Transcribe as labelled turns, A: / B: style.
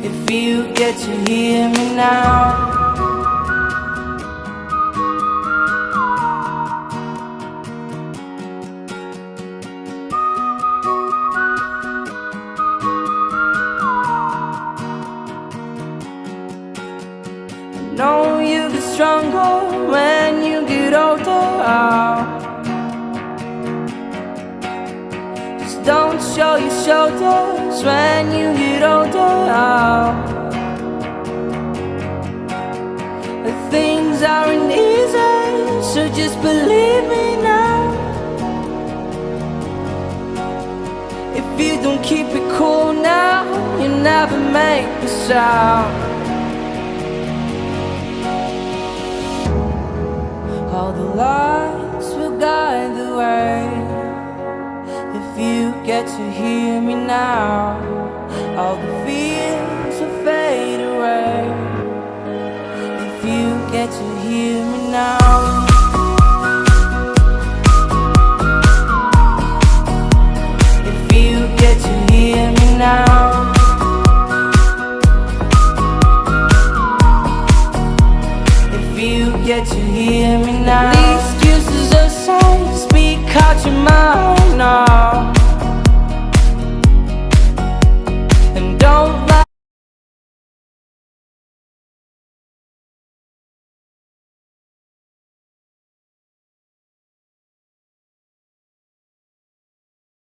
A: If you get to hear me now. I know you get stronger when you get older. Just don't show your shoulders when you get older. Things aren't easy, so just believe me now. If you don't keep it cool now, you never make a sound. All the lights will guide the way. If you get to hear me now, all the fears will fade away. If you get to hear me now. If you get to hear me now. If you get to hear me now. The excuses aside, speak out your mind now.